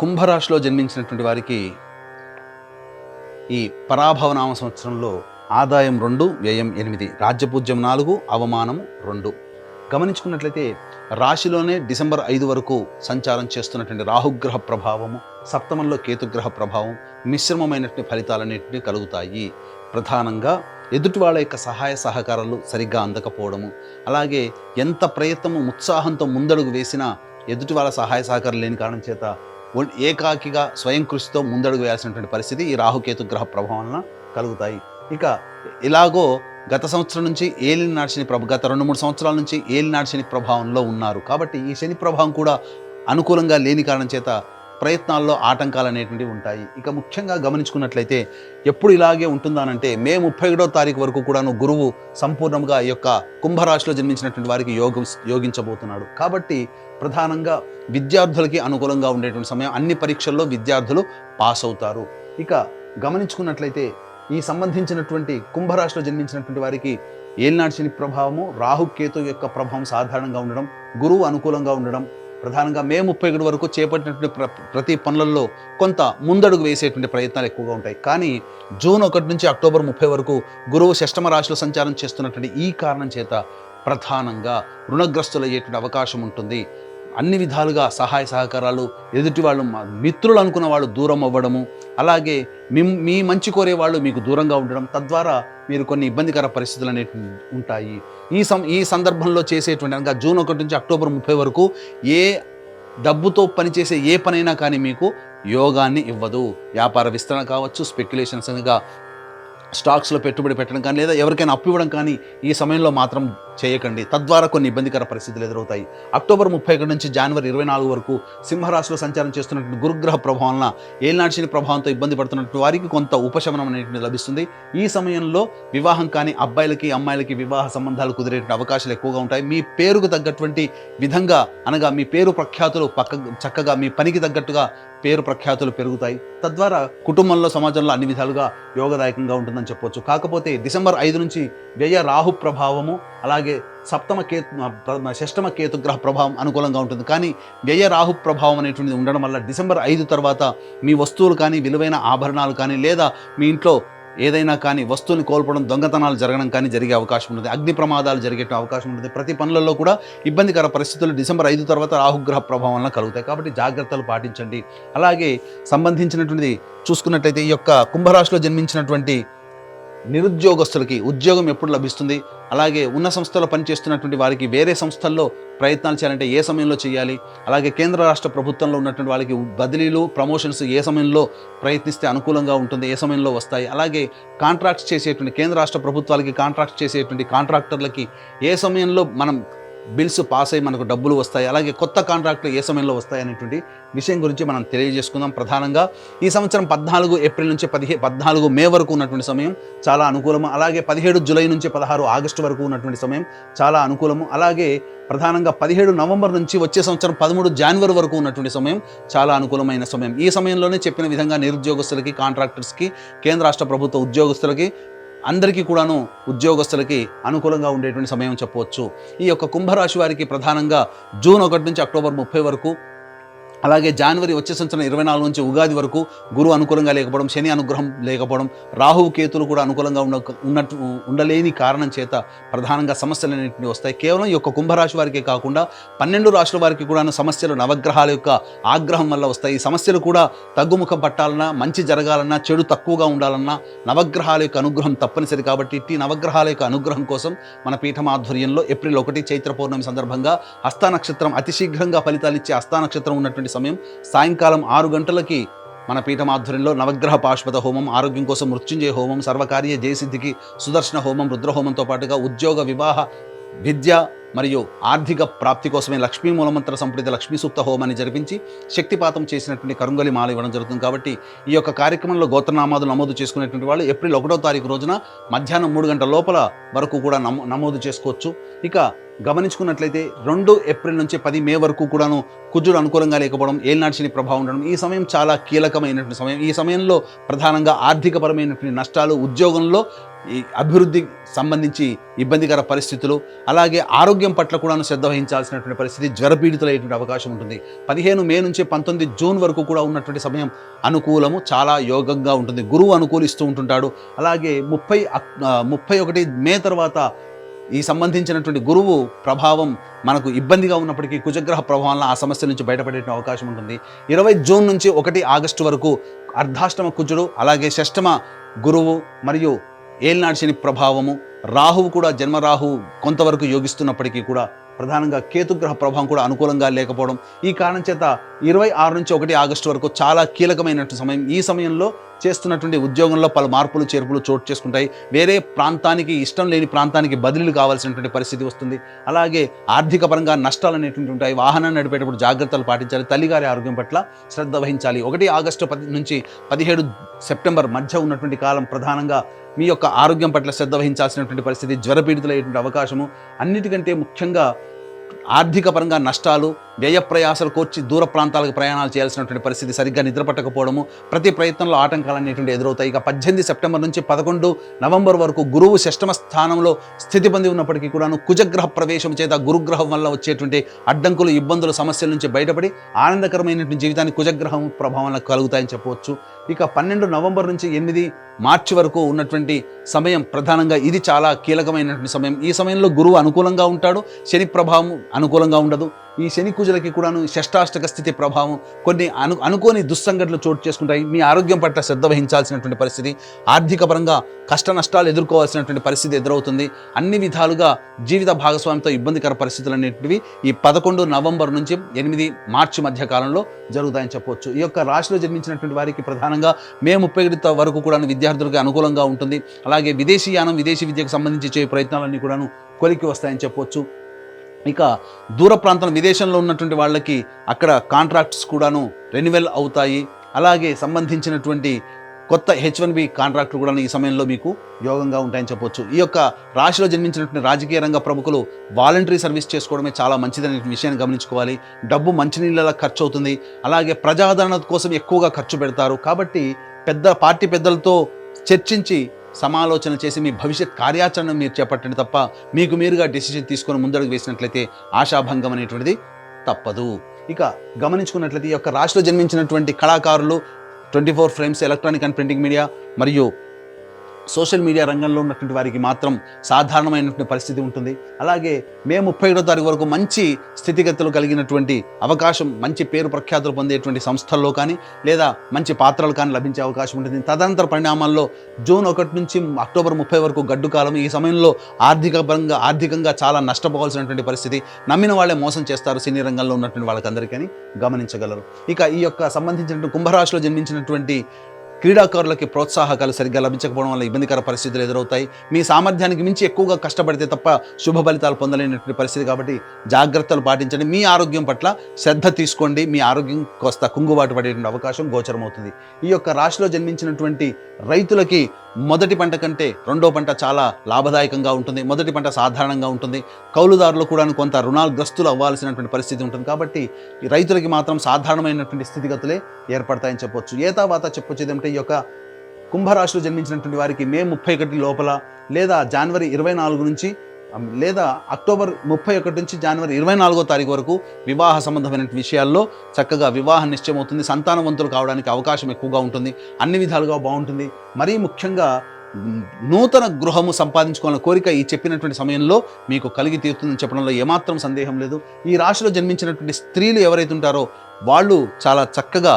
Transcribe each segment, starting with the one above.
కుంభరాశిలో జన్మించినటువంటి వారికి ఈ పరాభవనామ సంవత్సరంలో ఆదాయం 2, వ్యయం 8, రాజ్యపూజ్యం 4, అవమానం 2. గమనించుకున్నట్లయితే రాశిలోనే డిసెంబర్ 5 వరకు సంచారం చేస్తున్నటువంటి రాహుగ్రహ ప్రభావము, సప్తమంలో కేతుగ్రహ ప్రభావం మిశ్రమమైనటువంటి ఫలితాలన్నింటినీ కలుగుతాయి. ప్రధానంగా ఎదుటి వాళ్ళ యొక్క సహాయ సహకారాలు సరిగ్గా అందకపోవడము, అలాగే ఎంత ప్రయత్నము ఉత్సాహంతో ముందడుగు వేసినా ఎదుటి వాళ్ళ సహాయ సహకారం లేని కారణం చేత ఏకాకిగా స్వయం కృషితో ముందడుగు వేయాల్సినటువంటి పరిస్థితి ఈ రాహుకేతు గ్రహ ప్రభావం వలన కలుగుతాయి. ఇక ఇలాగో గత సంవత్సరం నుంచి ఏలినాటి శని గత 2-3 సంవత్సరాల నుంచి ఏలినాటి శని ప్రభావంలో ఉన్నారు. కాబట్టి ఈ శని ప్రభావం కూడా అనుకూలంగా లేని కారణం చేత ప్రయత్నాల్లో ఆటంకాలు అనేటువంటివి ఉంటాయి. ఇక ముఖ్యంగా గమనించుకున్నట్లయితే ఎప్పుడు ఇలాగే ఉంటుందానంటే మే 31వ తారీఖు వరకు కూడాను గురువు సంపూర్ణంగా ఈ యొక్క కుంభరాశిలో జన్మించినటువంటి వారికి యోగించబోతున్నాడు. కాబట్టి ప్రధానంగా విద్యార్థులకి అనుకూలంగా ఉండేటువంటి సమయం, అన్ని పరీక్షల్లో విద్యార్థులు పాస్ అవుతారు. ఇక గమనించుకున్నట్లయితే ఈ సంబంధించినటువంటి కుంభరాశిలో జన్మించినటువంటి వారికి ఏలినాటి శని ప్రభావము, రాహుకేతు యొక్క ప్రభావం సాధారణంగా ఉండడం, గురువు అనుకూలంగా ఉండడం, ప్రధానంగా మే 31 వరకు చేపట్టినటువంటి ప్రతి పనులలో కొంత ముందడుగు వేసేటువంటి ప్రయత్నాలు ఎక్కువగా ఉంటాయి. కానీ జూన్ 1 నుంచి అక్టోబర్ 30 వరకు గురువు షష్టమ రాశిలో సంచారం చేస్తున్నటువంటి ఈ కారణం చేత ప్రధానంగా రుణగ్రస్తులయ్యేటువంటి అవకాశం ఉంటుంది. అన్ని విధాలుగా సహాయ సహకారాలు, ఎదుటి వాళ్ళు మిత్రులు అనుకున్న వాళ్ళు దూరం అవ్వడము, అలాగే మీ మంచి కోరే వాళ్ళు మీకు దూరంగా ఉండడం, తద్వారా మీరు కొన్ని ఇబ్బందికర పరిస్థితులు అనేవి ఉంటాయి. ఈ సందర్భంలో చేసేటువంటి అనగా జూన్ 1 నుంచి అక్టోబర్ 30 వరకు ఏ డబ్బుతో పనిచేసే ఏ పనైనా కానీ మీకు యోగాన్ని ఇవ్వదు. వ్యాపార విస్తరణ కావచ్చు, స్పెక్యులేషన్స్ అనగా స్టాక్స్లో పెట్టుబడి పెట్టడం కానీ, లేదా ఎవరికైనా అప్పు ఇవ్వడం కానీ ఈ సమయంలో మాత్రం చేయకండి. తద్వారా కొన్ని ఇబ్బందికర పరిస్థితులు ఎదురవుతాయి. అక్టోబర్ 31 నుంచి జనవరి 24 వరకు సింహరాశిలో సంచారం చేస్తున్నటువంటి గురుగ్రహ ప్రభావం వలన ఏలినాటి శని ప్రభావంతో ఇబ్బంది పడుతున్నటువంటి వారికి కొంత ఉపశమనం అనేటువంటి లభిస్తుంది. ఈ సమయంలో వివాహం కానీ అబ్బాయిలకి అమ్మాయిలకి వివాహ సంబంధాలు కుదిరేటువంటి అవకాశాలు ఎక్కువగా ఉంటాయి. మీ పేరుకు తగ్గటువంటి విధంగా అనగా మీ పేరు ప్రఖ్యాతులు చక్కగా మీ పనికి తగ్గట్టుగా పేరు ప్రఖ్యాతులు పెరుగుతాయి. తద్వారా కుటుంబంలో, సమాజంలో అన్ని విధాలుగా యోగదాయకంగా ఉంటుందని చెప్పొచ్చు. కాకపోతే డిసెంబర్ 5 నుంచి వ్యయ రాహు ప్రభావము, అలాగే షష్టమ కేతుగ్రహ ప్రభావం అనుకూలంగా ఉంటుంది. కానీ వ్యయ రాహు ప్రభావం అనేటువంటిది ఉండడం వల్ల డిసెంబర్ 5 తర్వాత మీ వస్తువులు కానీ, విలువైన ఆభరణాలు కానీ, లేదా మీ ఇంట్లో ఏదైనా కానీ వస్తువుని కోల్పోవడం, దొంగతనాలు జరగడం కానీ జరిగే అవకాశం ఉంటుంది. అగ్ని ప్రమాదాలు జరిగే అవకాశం ఉంటుంది. ప్రతి పనులలో కూడా ఇబ్బందికర పరిస్థితులు డిసెంబర్ 5 తర్వాత రాహుగ్రహ ప్రభావం వలన కలుగుతాయి. కాబట్టి జాగ్రత్తలు పాటించండి. అలాగే సంబంధించినటువంటిది చూసుకున్నట్లయితే ఈ యొక్క కుంభరాశిలో జన్మించినటువంటి నిరుద్యోగస్తులకి ఉద్యోగం ఎప్పుడు లభిస్తుంది, అలాగే ఉన్న సంస్థలో పనిచేస్తున్నటువంటి వారికి వేరే సంస్థల్లో ప్రయత్నాలు చేయాలంటే ఏ సమయంలో చేయాలి, అలాగే కేంద్ర రాష్ట్ర ప్రభుత్వంలో ఉన్నటువంటి వాళ్ళకి బదిలీలు, ప్రమోషన్స్ ఏ సమయంలో ప్రయత్నిస్తే అనుకూలంగా ఉంటుంది, ఏ సమయంలో వస్తాయి, అలాగే కాంట్రాక్ట్స్ చేసేటువంటి కేంద్ర రాష్ట్ర ప్రభుత్వాలకి కాంట్రాక్ట్స్ చేసేటువంటి కాంట్రాక్టర్లకి ఏ సమయంలో మనం బిల్స్ పాస్ అయ్యి మనకు డబ్బులు వస్తాయి, అలాగే కొత్త కాంట్రాక్టులు ఏ సమయంలో వస్తాయి అనేటువంటి విషయం గురించి మనం తెలియజేసుకుందాం. ప్రధానంగా ఈ సంవత్సరం 14 ఏప్రిల్ నుంచి 14 మే వరకు ఉన్నటువంటి సమయం చాలా అనుకూలము. అలాగే 17 జూలై నుంచి 16 ఆగస్టు వరకు ఉన్నటువంటి సమయం చాలా అనుకూలము. అలాగే ప్రధానంగా 17 నవంబర్ నుంచి వచ్చే సంవత్సరం 13 జనవరి వరకు ఉన్నటువంటి సమయం చాలా అనుకూలమైన సమయం. ఈ సమయంలోనే చెప్పిన విధంగా నిరుద్యోగస్తులకి, కాంట్రాక్టర్స్కి, కేంద్ర రాష్ట్ర ప్రభుత్వ ఉద్యోగస్తులకి, అందరికీ కూడాను ఉద్యోగస్తులకి అనుకూలంగా ఉండేటువంటి సమయం చెప్పవచ్చు. ఈ యొక్క కుంభరాశి వారికి ప్రధానంగా జూన్ 1 నుంచి అక్టోబర్ 30 వరకు, అలాగే జనవరి వచ్చే సంవత్సరం 24 నుంచి ఉగాది వరకు గురువు అనుకూలంగా లేకపోవడం, శని అనుగ్రహం లేకపోవడం, రాహువు కేతులు కూడా అనుకూలంగా ఉండలేని కారణం చేత ప్రధానంగా సమస్యలు అనేటివి వస్తాయి. కేవలం ఈ యొక్క కుంభరాశి వారికే కాకుండా 12 రాశుల వారికి కూడా సమస్యలు నవగ్రహాల యొక్క ఆగ్రహం వల్ల వస్తాయి. ఈ సమస్యలు కూడా తగ్గుముఖం పట్టాలన్నా, మంచి జరగాలన్నా, చెడు తక్కువగా ఉండాలన్నా నవగ్రహాల యొక్క అనుగ్రహం తప్పనిసరి. కాబట్టి ఇట్టి నవగ్రహాల యొక్క అనుగ్రహం కోసం మన పీఠం ఆధ్వర్యంలో ఏప్రిల్ 1 చైత్ర పౌర్ణమి సందర్భంగా హస్త నక్షత్రం అతి శీఘ్రంగా ఫలితాలు ఇచ్చే హస్త నక్షత్రం ఉన్నటువంటి సమయం సాయంకాలం 6 గంటలకి మన పీఠం ఆధ్వర్యంలో నవగ్రహ పాశుపత హోమం, ఆరోగ్యం కోసం మృత్యుంజయ హోమం, సర్వకార్య జయసిద్ధికి సుదర్శన హోమం, రుద్రహోమంతో పాటుగా ఉద్యోగ, వివాహ, విద్య మరియు ఆర్థిక ప్రాప్తి కోసమే లక్ష్మీ మూలమంత్ర సంప్రీత లక్ష్మీ సూక్త హోమాన్ని జరిపించి శక్తిపాతం చేసినటువంటి కరుంగలి మాల ఇవ్వడం జరుగుతుంది. కాబట్టి ఈ యొక్క కార్యక్రమంలో గోత్రనామాలు నమోదు చేసుకునేటువంటి వాళ్ళు ఏప్రిల్ 1వ తారీఖు రోజున మధ్యాహ్నం 3 గంటల లోపల వరకు కూడా నమోదు చేసుకోవచ్చు. ఇక గమనించుకున్నట్లయితే 2 ఏప్రిల్ నుంచి 10 మే వరకు కూడాను కుజుడు అనుకూలంగా లేకపోవడం, ఏలినాటి శని ప్రభావం ఉండడం, ఈ సమయం చాలా కీలకమైనటువంటి సమయం. ఈ సమయంలో ప్రధానంగా ఆర్థికపరమైనటువంటి నష్టాలు, ఉద్యోగంలో ఈ అభివృద్ధి సంబంధించి ఇబ్బందికర పరిస్థితులు, అలాగే ఆరోగ్యం పట్ల కూడా శ్రద్ధ వహించాల్సినటువంటి పరిస్థితి, జ్వరపీడితులయ్యేటువంటి అవకాశం ఉంటుంది. 15 మే నుంచి 19 జూన్ వరకు కూడా ఉన్నటువంటి సమయం అనుకూలము, చాలా యోగంగా ఉంటుంది. గురువు అనుకూలిస్తూ ఉంటుంటాడు. అలాగే 31 మే తర్వాత ఈ సంబంధించినటువంటి గురువు ప్రభావం మనకు ఇబ్బందిగా ఉన్నప్పటికీ కుజగ్రహ ప్రభావం వల్ల ఆ సమస్య నుంచి బయటపడే అవకాశం ఉంటుంది. 20 జూన్ నుంచి 1 ఆగస్టు వరకు అర్ధాష్టమ కుజుడు, అలాగే షష్టమ గురువు మరియు ఏలినాటి శని ప్రభావము, రాహువు కూడా జన్మరాహువు కొంతవరకు యోగిస్తున్నప్పటికీ కూడా ప్రధానంగా కేతుగ్రహ ప్రభావం కూడా అనుకూలంగా లేకపోవడం, ఈ కారణం చేత 26 నుంచి 1 ఆగస్టు వరకు చాలా కీలకమైనటువంటి సమయం. ఈ సమయంలో చేస్తున్నటువంటి ఉద్యోగంలో పలు మార్పులు చేర్పులు చోటు చేసుకుంటాయి. వేరే ప్రాంతానికి, ఇష్టం లేని ప్రాంతానికి బదిలీలు కావాల్సినటువంటి పరిస్థితి వస్తుంది. అలాగే ఆర్థిక పరంగా నష్టాలు అనేటువంటి ఉంటాయి. వాహనాన్ని నడిపేటప్పుడు జాగ్రత్తలు పాటించాలి. తల్లిగారి ఆరోగ్యం పట్ల శ్రద్ధ వహించాలి. 1 ఆగస్టు నుంచి 17 సెప్టెంబర్ మధ్య ఉన్నటువంటి కాలం ప్రధానంగా మీ యొక్క ఆరోగ్యం పట్ల శ్రద్ధ వహించాల్సినటువంటి పరిస్థితి, జ్వరపీడితులయ్యేటువంటి అవకాశము, అన్నిటికంటే ముఖ్యంగా ఆర్థిక పరంగా నష్టాలు, వ్యయ ప్రయాసాలు కోర్చి దూర ప్రాంతాలకు ప్రయాణాలు చేయాల్సినటువంటి పరిస్థితి, సరిగ్గా నిద్ర పట్టకపోవడము, ప్రతి ప్రయత్నంలో ఆటంకాలు అనేటువంటి ఎదురవుతాయి. ఇక 18 సెప్టెంబర్ నుంచి 11 నవంబర్ వరకు గురువు షష్టమ స్థానంలో స్థితి పొంది ఉన్నప్పటికీ కూడాను కుజగ్రహ ప్రవేశం చేత గురుగ్రహం వల్ల వచ్చేటువంటి అడ్డంకులు, ఇబ్బందులు, సమస్యల నుంచి బయటపడి ఆనందకరమైనటువంటి జీవితాన్ని కుజగ్రహం ప్రభావం కలుగుతాయని చెప్పవచ్చు. ఇక 12 నవంబర్ నుంచి 8 మార్చి వరకు ఉన్నటువంటి సమయం ప్రధానంగా ఇది చాలా కీలకమైనటువంటి సమయం. ఈ సమయంలో గురువు అనుకూలంగా ఉంటాడు, శని ప్రభావం అనుకూలంగా ఉండదు. ఈ శని కుజులకి కూడాను షష్టాష్టక స్థితి ప్రభావం, కొన్ని అనుకోని దుస్సంఘటనలు చోటు చేసుకుంటాయి. మీ ఆరోగ్యం పట్ల శ్రద్ధ వహించాల్సినటువంటి పరిస్థితి, ఆర్థిక పరంగా కష్ట నష్టాలు ఎదుర్కోవాల్సినటువంటి పరిస్థితి ఎదురవుతుంది. అన్ని విధాలుగా జీవిత భాగస్వామితో ఇబ్బందికర పరిస్థితులు అనేటివి ఈ 11 నవంబర్ నుంచి 8 మార్చి మధ్య కాలంలో జరుగుతాయని చెప్పవచ్చు. ఈ యొక్క రాశిలో జన్మించినటువంటి వారికి ప్రధానంగా మే 31 వరకు కూడా విద్యార్థులకు అనుకూలంగా ఉంటుంది. అలాగే విదేశీయానం, విదేశీ విద్యకు సంబంధించి చేయ ప్రయత్నాలన్నీ కూడాను కొలికి వస్తాయని చెప్పవచ్చు. ఇక దూర ప్రాంతం, విదేశంలో ఉన్నటువంటి వాళ్ళకి అక్కడ కాంట్రాక్ట్స్ కూడాను రెన్యువల్ అవుతాయి. అలాగే సంబంధించినటువంటి కొత్త H1B కాంట్రాక్టులు కూడా ఈ సమయంలో మీకు యోగంగా ఉంటాయని చెప్పొచ్చు. ఈ యొక్క రాశిలో జన్మించినటువంటి రాజకీయ రంగ ప్రముఖులు వాలంటరీ సర్వీస్ చేసుకోవడమే చాలా మంచిదనే విషయాన్ని గమనించుకోవాలి. డబ్బు మంచినీళ్ళలా ఖర్చు అవుతుంది. అలాగే ప్రజాదరణ కోసం ఎక్కువగా ఖర్చు పెడతారు. కాబట్టి పార్టీ పెద్దలతో చర్చించి సమాలోచన చేసి మీ భవిష్యత్ కార్యాచరణ మీరు చేపట్టండి తప్ప మీకు మీరుగా డెసిషన్ తీసుకొని ముందడుగు వేసినట్లయితే ఆశాభంగం అనేటువంటిది తప్పదు. ఇక గమనించుకున్నట్లయితే ఈ యొక్క రాశిలో జన్మించినటువంటి కళాకారులు 24 frames, electronic and printing media మరియు సోషల్ మీడియా రంగంలో ఉన్నటువంటి వారికి మాత్రం సాధారణమైనటువంటి పరిస్థితి ఉంటుంది. అలాగే మే 31వ తారీఖు వరకు మంచి స్థితిగతులు కలిగినటువంటి అవకాశం, మంచి పేరు ప్రఖ్యాతులు పొందేటువంటి సంస్థల్లో కానీ లేదా మంచి పాత్రలు కానీ లభించే అవకాశం ఉంటుంది. తదనంతర పరిణామాల్లో జూన్ 1 నుంచి అక్టోబర్ 30 వరకు గడ్డు కాలం. ఈ సమయంలో ఆర్థికంగా చాలా నష్టపోవాల్సినటువంటి పరిస్థితి, నమ్మిన వాళ్ళే మోసం చేస్తారు సినీ రంగంలో ఉన్నటువంటి వాళ్ళకందరికీ గమనించగలరు. ఇక ఈ యొక్క సంబంధించినటువంటి కుంభరాశిలో జన్మించినటువంటి క్రీడాకారులకి ప్రోత్సాహకాలు సరిగ్గా లభించకపోవడం వల్ల ఇబ్బందికర పరిస్థితులు ఎదురవుతాయి. మీ సామర్థ్యానికి మించి ఎక్కువగా కష్టపడితే తప్ప శుభ ఫలితాలు పొందలేనటువంటి పరిస్థితి. కాబట్టి జాగ్రత్తలు పాటించండి. మీ ఆరోగ్యం పట్ల శ్రద్ధ తీసుకోండి. మీ ఆరోగ్యం కోస్త కుంగుబాటు పడేటువంటి అవకాశం గోచరమవుతుంది. ఈ యొక్క రాశిలో జన్మించినటువంటి రైతులకి మొదటి పంట కంటే రెండో పంట చాలా లాభదాయకంగా ఉంటుంది. మొదటి పంట సాధారణంగా ఉంటుంది. కౌలుదారులు కూడా కొంత రుణాగ్రస్తులు అవ్వాల్సినటువంటి పరిస్థితి ఉంటుంది. కాబట్టి ఈ రైతులకి మాత్రం సాధారణమైనటువంటి స్థితిగతులే ఏర్పడతాయని చెప్పొచ్చు. ఏతావాత చెప్పొచ్చు ఏదంటే ఈ యొక్క కుంభరాశిలో జన్మించినటువంటి వారికి మే 31 లోపల లేదా జనవరి 24 నుంచి లేదా అక్టోబర్ 31 నుంచి జనవరి 24వ తారీఖు వరకు వివాహ సంబంధమైన విషయాల్లో చక్కగా వివాహ నిశ్చయం అవుతుంది. సంతానవంతులు కావడానికి అవకాశం ఎక్కువగా ఉంటుంది. అన్ని విధాలుగా బాగుంటుంది. మరీ ముఖ్యంగా నూతన గృహము సంపాదించుకోవాలని కోరిక ఈ చెప్పినటువంటి సమయంలో మీకు కలిగి తీరుతుందని చెప్పడంలో ఏమాత్రం సందేహం లేదు. ఈ రాశిలో జన్మించినటువంటి స్త్రీలు ఎవరైతే ఉంటారో వాళ్ళు చాలా చక్కగా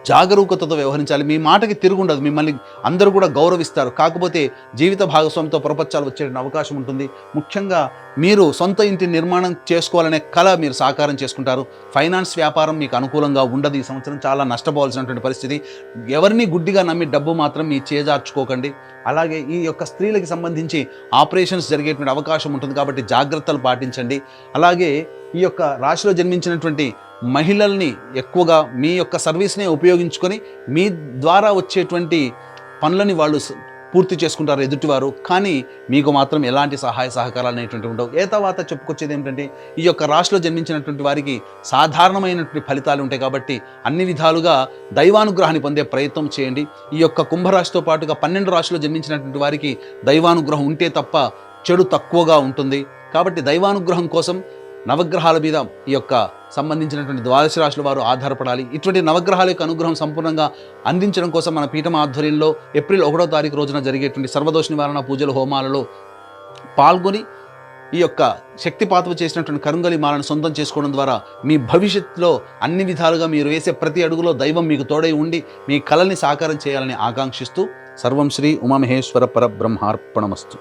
జాగరూకతతో వ్యవహరించాలి. మీ మాటకి తిరుగుండదు. మిమ్మల్ని అందరూ కూడా గౌరవిస్తారు. కాకపోతే జీవిత భాగస్వామితో పొరపచ్చాలు వచ్చే అవకాశం ఉంటుంది. ముఖ్యంగా మీరు సొంత ఇంటి నిర్మాణం చేసుకోవాలనే కళ మీరు సాకారం చేసుకుంటారు. ఫైనాన్స్ వ్యాపారం మీకు అనుకూలంగా ఉండదు. ఈ సంవత్సరం చాలా నష్టపోవాల్సినటువంటి పరిస్థితి. ఎవరిని గుడ్డిగా నమ్మి డబ్బు మాత్రం మీ చేజార్చుకోకండి. అలాగే ఈ యొక్క స్త్రీలకు సంబంధించి ఆపరేషన్స్ జరిగేటువంటి అవకాశం ఉంటుంది. కాబట్టి జాగ్రత్తలు పాటించండి. అలాగే ఈ యొక్క రాశిలో జన్మించినటువంటి మహిళల్ని ఎక్కువగా మీ యొక్క సర్వీస్నే ఉపయోగించుకొని మీ ద్వారా వచ్చేటువంటి పనులని వాళ్ళు పూర్తి చేసుకుంటారు ఎదుటివారు, కానీ మీకు మాత్రం ఎలాంటి సహాయ సహకారాలు అనేటువంటివి ఉండవు. ఏ తర్వాత చెప్పుకొచ్చేది ఏమిటంటే, ఈ యొక్క రాశిలో జన్మించినటువంటి వారికి సాధారణమైనటువంటి ఫలితాలు ఉంటాయి కాబట్టి అన్ని విధాలుగా దైవానుగ్రహాన్ని పొందే ప్రయత్నం చేయండి. ఈ యొక్క కుంభరాశితో పాటుగా 12 రాశిలో జన్మించినటువంటి వారికి దైవానుగ్రహం ఉంటే తప్ప చెడు తక్కువగా ఉంటుంది. కాబట్టి దైవానుగ్రహం కోసం నవగ్రహాల మీద ఈ యొక్క సంబంధించినటువంటి ద్వాదశ రాశుల వారు ఆధారపడాలి. ఇటువంటి నవగ్రహాల యొక్క అనుగ్రహం సంపూర్ణంగా అందించడం కోసం మన పీఠం ఆధ్వర్యంలో ఏప్రిల్ 1వ తారీఖు రోజున జరిగేటువంటి సర్వదోష నివారణ పూజలు, హోమాలలో పాల్గొని ఈ యొక్క శక్తిపాతము చేసినటువంటి కరుంగలి మాలను సొంతం చేసుకోవడం ద్వారా మీ భవిష్యత్తులో అన్ని విధాలుగా మీరు వేసే ప్రతి అడుగులో దైవం మీకు తోడై ఉండి మీ కళల్ని సాకారం చేయాలని ఆకాంక్షిస్తూ సర్వం శ్రీ ఉమామహేశ్వర పరబ్రహ్మార్పణమస్తు.